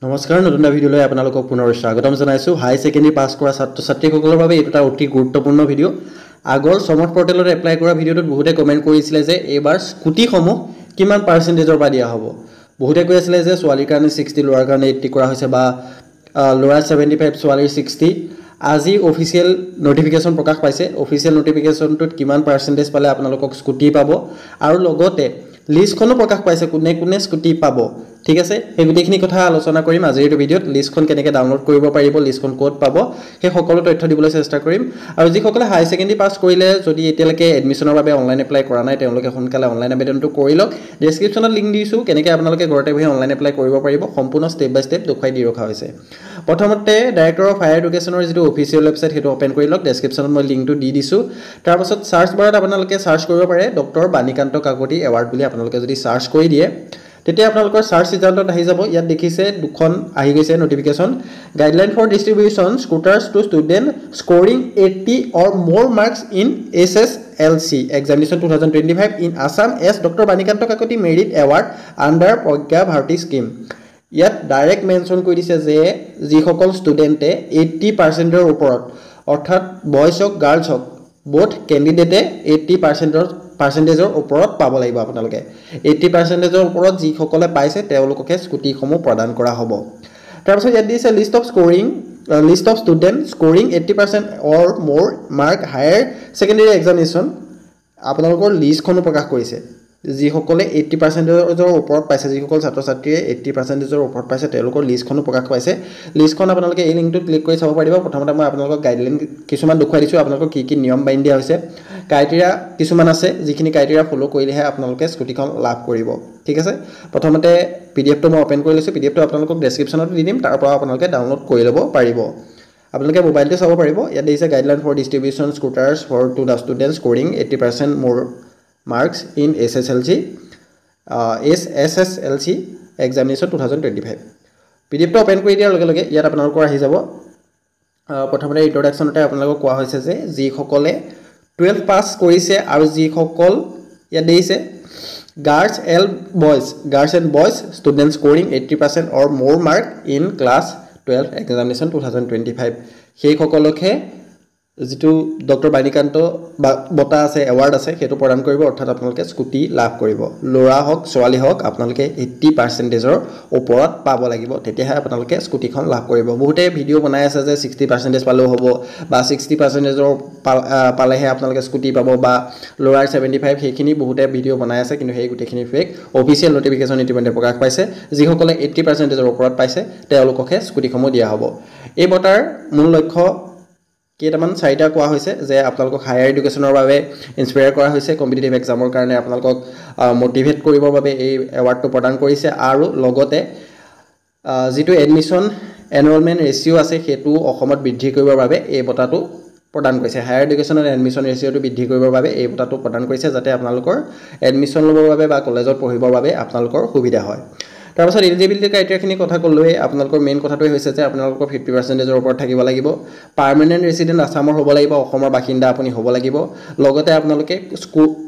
নমস্কাৰ নতুন ভিডিঅ'লৈ আপোনালোকক পুনৰ স্বাগতম জনাইছো হাই সেকেন্ডাৰী পাছ কৰা ছাত্ৰ-ছাত্ৰীসকলৰ বাবে এটা অতি গুৰুত্বপূৰ্ণ ভিডিঅ' আগৰ সমৰ্থ পৰ্টেলত এপ্লাই কৰা ভিডিঅ'টোত বহুতে কমেন্ট কৰিছিল যে এবাৰ স্কুটিসমূহ কিমান পাৰ্চেন্টেজৰ পৰা দিয়া হ'ব বহুতে কৈ আছিল যে ছোৱালীৰ কাৰণে 60 ল'ৰাৰ কাৰণে 80 কৰা হৈছে বা ল'ৰাৰ 75 ছোৱালীৰ 60 আজি অফিচিয়েল নোটিফিকেশন প্ৰকাশ পাইছে অফিচিয়েল নোটিফিকেশনটোত কিমান পাৰ্চেন্টেজ পালে আপোনালোকক স্কুটি পাব আৰু লগতে লিষ্টখনো প্ৰকাশ পাইছে কোনে কোনে স্কুটি পাব ঠিক আছে এই গুটেখিনি কথা আলোচনা কৰিম আজিৰ ভিডিঅ'ত লিষ্টখন কেনেকৈ ডাউনলোড কৰিব পাৰিব লিষ্টখন ক'ত পাব সেই সকলো তথ্য দিবলৈ চেষ্টা কৰিম আৰু যিসকলে হাই সেকেন্ডাৰী পাছ কৰিলে যদি এতিয়ালৈকে এডমিশনৰ বাবে অনলাইন এপ্লাই কৰা নাই তেওঁলোকে সোনকালে অনলাইন আবেদনটো কৰি লওক ডেসক্ৰিপচনত লিংক দিছো কেনেকৈ আপোনালোকে ঘৰতে বহি অনলাইন এপ্লাই কৰিব পাৰিব সম্পূৰ্ণ ষ্টেপ বাই ষ্টেপ দেখুৱাই দি ৰখা হৈছে প্ৰথমতে ডাইৰেক্টৰ অফ হায়াৰ এডুকেশ্যনৰ যিটো অফিচিয়েল ৱেবছাইট সেইটো ওপেন কৰি লওক ডেসক্ৰিপচনত মই লিংকটো দি দিছো তাৰ পাছত সাৰ্চ বাৰত আপোনালোকে সাৰ্চ কৰিব পাৰে ডক্টৰ বাণীকান্ত কাকতি এৱাৰ্ড বুলি আপোনালোকে যদি সাৰ্চ কৰি দিয়ে তেতিয়া আপোনালোকৰ সাৰ্চ ৰিজাল্টত আহি যাব ইয়াত দেখিছে দুখন আহি গৈছে notification guideline for distribution scooters to student scoring 80 or more marks in SSLC examination 2025 in Assam as Dr. Banikanta Kakoti Merit Award under Pragya Bharati scheme ইয়াত ডাইৰেক্ট মেনশন কৰি দিছে যে যিসকল ষ্টুডেন্টে 80% ৰ ওপৰত অৰ্থাৎ বয়স হক গাৰ্লছ হক both ক্যান্ডিডেটে 80%ৰ ওপৰত পাব লাগিব আপোনালোকে 80%ৰ ওপৰত যিসকলে পাইছে তেওঁলোককে স্কুটিসমূহ প্ৰদান কৰা হ'ব তাৰ পিছত ইয়াত দিছে list of students scoring 80% or more mark higher secondary examination আপোনালোকৰ লিষ্টখন প্ৰকাশ কৰিছে যিসকলে 80%ৰ ওপৰত পাইছে যিসকল ছাত্ৰ-ছাত্ৰীয়ে 80%ৰ ওপৰত পাইছে তেওঁলোকৰ লিষ্টখন প্ৰকাশ পাইছে লিষ্টখন আপোনালোকে এই লিংকটোত ক্লিক কৰি চাব পাৰিব প্ৰথমতে মই আপোনালোকক গাইডলাইন কিছুমান দেখুৱাই দিছো আপোনালোকক কি নিয়ম বাইন দিয়া হৈছে ক্ৰাইটেৰিয়া কিছুমান আছে যিখিনি ক্ৰাইটেৰিয়া ফলো কৰিলেহে আপোনালোকে স্কুটিখন লাভ কৰিব ঠিক আছে প্ৰথমতে পিডিএফটো মই ওপেন কৰি লৈছো পিডিএফটো আপোনালোকক ডেসক্ৰিপচনত দি দিম তাৰ পৰা আপোনালোকে ডাউনলোড কৰি ল'ব পাৰিব আপোনালোকে মোবাইলতে চাব পাৰিব ইয়াত দিছে guideline for distribution scooters for to the students scoring 80% more marks in SSLC examination 2025 PDF টো ওপেন কৰি দিয়াৰ লগে লগে ইয়াত আপোনালোকৰ আহি যাব প্ৰথমতে ইন্ট্ৰডাকচনতে আপোনালোকক কোৱা হৈছে যে যিসকলে 12 পাস কৰিছে আৰু যিসকল ইয়াত দিছে girls and boys students scoring 80% or more mark in class 12 examination 2025 সেই সকলকে যেটো ডক্টৰ বাণীকান্ত বটা আছে এৱাৰ্ড আছে হেতু প্ৰদান কৰিব অৰ্থাৎ আপোনালোকে স্কুটি লাভ কৰিব লৰা হক ছোৱালী হক আপোনালোকে 80%ৰ ওপৰত পাব লাগিব তেতিয়াহে আপোনালোকে স্কুটিখন লাভ কৰিব বহুতে ভিডিও বনাই আছে যে 60% পালেও হ'ব বা 60%ৰ পালেহে আপোনালোকে স্কুটি পাব বা লৰাৰ 75 হেখিনি বহুতে ভিডিও বনাই আছে কিন্তু হেই গুটেখিনি ফেক অফিচিয়েল নোটিফিকেশন ইতিমধ্যে প্ৰকাশ পাইছে যিসকলে 80%ৰ ওপৰত পাইছে তেওঁলোককে স্কুটিসমূহ দিয়া হ'ব এই বটাৰ মূল লক্ষ্য কেইটামান চাৰিটা কোৱা হৈছে যে আপোনালোকক হায়াৰ এডুকেশ্যনৰ বাবে ইনস্পায়াৰ কৰা হৈছে কম্পিটিটিভ এক্সামৰ কাৰণে আপোনালোকক মোটিভেট কৰিবৰ বাবে এই এৱাৰ্ডটো প্ৰদান কৰিছে আৰু লগতে যেটো এডমিশন এনৰলমেন্ট ৰেশিও আছে হেতু অসমত বৃদ্ধি কৰিবৰ বাবে এই বটাটো প্ৰদান কৰিছে হায়াৰ এডুকেশ্যনৰ এডমিশন ৰেশিওটো বৃদ্ধি কৰিবৰ বাবে এই বটাটো প্ৰদান কৰিছে যাতে আপোনালোকৰ এডমিশন লবৰ বাবে বা কলেজত পঢ়িবৰ বাবে আপোনালোকৰ সুবিধা হয় তাৰ পাছত এলিজিবিলিটি ক্ৰাইটেৰিয়াখিনি কথা কলোৱে আপোনালোকৰ মেইন কথাটোই হৈছে যে আপোনালোকৰ 50%ৰ ওপৰত থাকিব লাগিব পাৰ্মানেন্ট ৰেসিডেন্ট আসামৰ হ'ব লাগিব অসমৰ বাসিন্দা আপুনি হ'ব লাগিব লগতে আপোনালোকে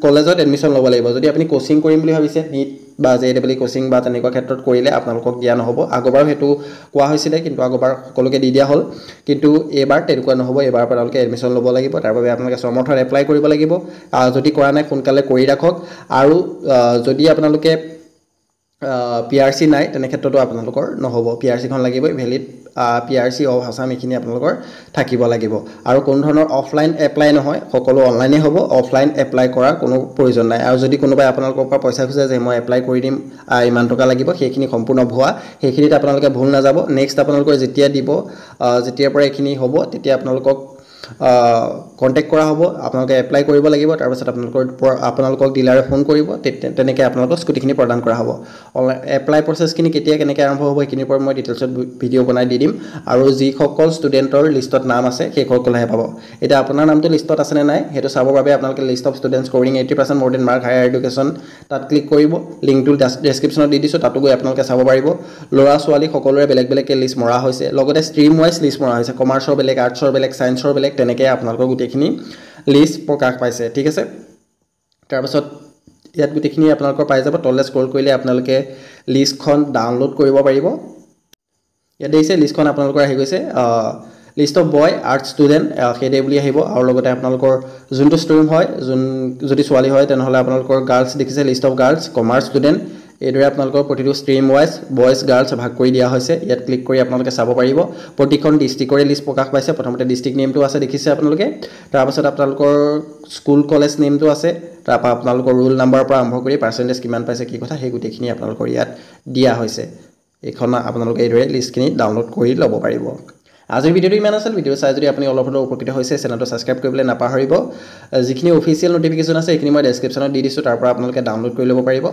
কলেজত এডমিশন ল'ব লাগিব যদি আপুনি কোচিং কৰিম বুলি ভাবিছে নিট বা জেডব্লিউ কোচিং বা তেনেকুৱা ক্ষেত্ৰত কৰিলে আপোনালোকক জ্ঞান হ'ব আগবাৰ হেতু কোৱা হৈছিল কিন্তু আগবাৰ সকলোকে দি দিয়া হ'ল কিন্তু এবাৰ তেনেকুৱা নহব এবাৰ আপোনালোকে এডমিশন ল'ব লাগিব তাৰ বাবে আপোনালোকে সমৰ্থন এপ্লাই কৰিব লাগিব যদি কৰা নাই সোনকালে কৰি ৰাখক আৰু যদি আপোনালোকে PRC নাই তেনে ক্ষেত্ৰটো আপোনালোকৰ নহব PRC খন লাগিব ভ্যালিড PRC অফ আসাম এখিনি আপোনালোকৰ থাকিব লাগিব আৰু কোন ধৰণৰ অফলাইন এপ্লাই নহয় সকলো অনলাইনে হ'ব অফলাইন এপ্লাই কৰাৰ কোনো প্ৰয়োজন নাই আৰু যদি কোনোবাই আপোনালোকৰ পৰা পইচা খুজে যে মই এপ্লাই কৰি দিম ইমান টকা লাগিব সেইখিনি সম্পূৰ্ণ ভুৱা সেইখিনিত আপোনালোকে ভুল না যাব নেক্সট আপোনালোকৰ যেতিয়া দিব যেতিয়াৰ পৰা এখিনি হ'ব তেতিয়া আপোনালোকক কন্টাক্ট কৰা হ'ব আপোনালোকে এপ্লাই কৰিব লাগিব তাৰ পাছত আপোনালোকক ডিলাৰে ফোন কৰিব তেনেকৈ আপোনালোকক স্কুটিখিনি প্ৰদান কৰা হ'ব এপ্লাই প্ৰসেছখিনি কেতিয়া কেনেকৈ আৰম্ভ হ'ব এইখিনিৰ পৰা মই ডিটেইলছত ভিডিও বনাই দি দিম আৰু যিসকল ষ্টুডেন্টৰ লিষ্টত নাম আছে সেই সকলহে পাব এটা আপোনাৰ নামটো লিষ্টত আছে নে নাই হেতু চাবৰ বাবে আপোনালোকে list of students scoring 80% more than mark higher education তাত ক্লিক কৰিব লিংকটো ডেসক্ৰিপচনত দি দিছো তাতো গৈ আপোনালোকে চাব পাৰিব লৰা ছোৱালী সকলোৰে বেলেগ বেলেগ লিষ্ট মৰা হৈছে লগতে ষ্ট্ৰীম ওয়াইজ লিষ্ট মৰা হৈছে কমাৰ্চৰ বেলেগ আৰ্টছৰ বেলেগ সায়েন্সৰ বেলেগ তেনেকৈ আপোনালোকৰ গুটেখিনি লিষ্ট প্ৰকাশ পাইছে ঠিক আছে তাৰ পাছত ইয়াত গুটেখিনি আপোনালোকৰ পাই যাব তললে স্ক্ৰল কৰিলে আপোনালোকে লিষ্টখন ডাউনলোড কৰিব পাৰিব ইয়াত দেখিছে লিষ্টখন আপোনালোকৰ আহি গৈছে list of boy arts student সেইদে বুলি আহিব আৰু লগতে আপোনালোকৰ যোনটো ষ্ট্ৰীম হয় যদি ছোৱালী হয় তেনেহ'লে আপোনালোকৰ গাৰ্লছ দেখিছে list of girls commerce student এইদৰে আপোনালোকৰ প্ৰতিটো ষ্ট্ৰীম ৱাইজ বয়জ গাৰ্লছ ভাগ কৰি দিয়া হৈছে ইয়াত ক্লিক কৰি আপোনালোকে চাব পাৰিব প্ৰতিখন ডিষ্ট্ৰিক্টৰে লিষ্ট প্ৰকাশ পাইছে প্ৰথমতে ডিষ্ট্ৰিক্ট নেমটো আছে দেখিছে আপোনালোকে তাৰপাছত আপোনালোকৰ স্কুল কলেজ নেমটো আছে তাৰপৰা আপোনালোকৰ ৰোল নাম্বাৰৰ পৰা আৰম্ভ কৰি পাৰ্চেণ্টেজ কিমান পাইছে কি কথা সেই গোটেইখিনি আপোনালোকৰ ইয়াত দিয়া হৈছে এইখন আপোনালোকে এইদৰে লিষ্টখিনি ডাউনলোড কৰি ল'ব পাৰিব আজিৰ ভিডিঅ'টো ইমান আছিল ভিডিঅ' চাই যদি আপুনি অলপ হ'লেও উপকৃত হৈছে চেনেলটো ছাবস্ক্ৰাইব কৰিবলৈ নাপাহৰিব যিখিনি অফিচিয়েল নটিফিকেশ্যন আছে এইখিনি মই ডেছক্ৰিপশ্যনত দি দিছোঁ তাৰ পৰা আপোনালোকে ডাউনলোড কৰি ল'ব পাৰিব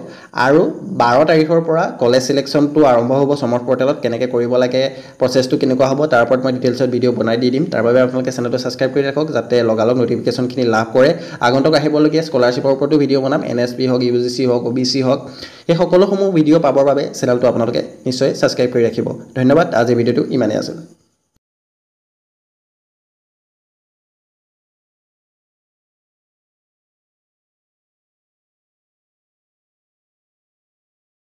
আৰু 12 তাৰিখৰ পৰা কলেজ চিলেকশ্যনটো আৰম্ভ হ'ব সমৰ্থ পৰ্টেলত কেনেকৈ কৰিব লাগে প্ৰচেছটো কেনেকুৱা হ'ব তাৰ ওপৰত মই ডিটেইলছত ভিডিঅ' বনাই দি দিম তাৰ বাবে আপোনালোকে চেনেলটো ছাবস্ক্ৰাইব কৰি ৰাখক যাতে লগালগ নটিফিকেশ্যনখিনি লাভ কৰে আগন্তুক আহিবলগীয়া স্কলাৰশ্বিপৰ ওপৰতো ভিডিঅ' বনাম NSP হওক UGC হওক OBC হওক এই সকলোসমূহ ভিডিঅ' পাবৰ বাবে চেনেলটো আপোনালোকে নিশ্চয় ছাবস্ক্ৰাইব কৰি ৰাখিব ধন্যবাদ আজিৰ ভিডিঅ'টো ইমানেই আছিল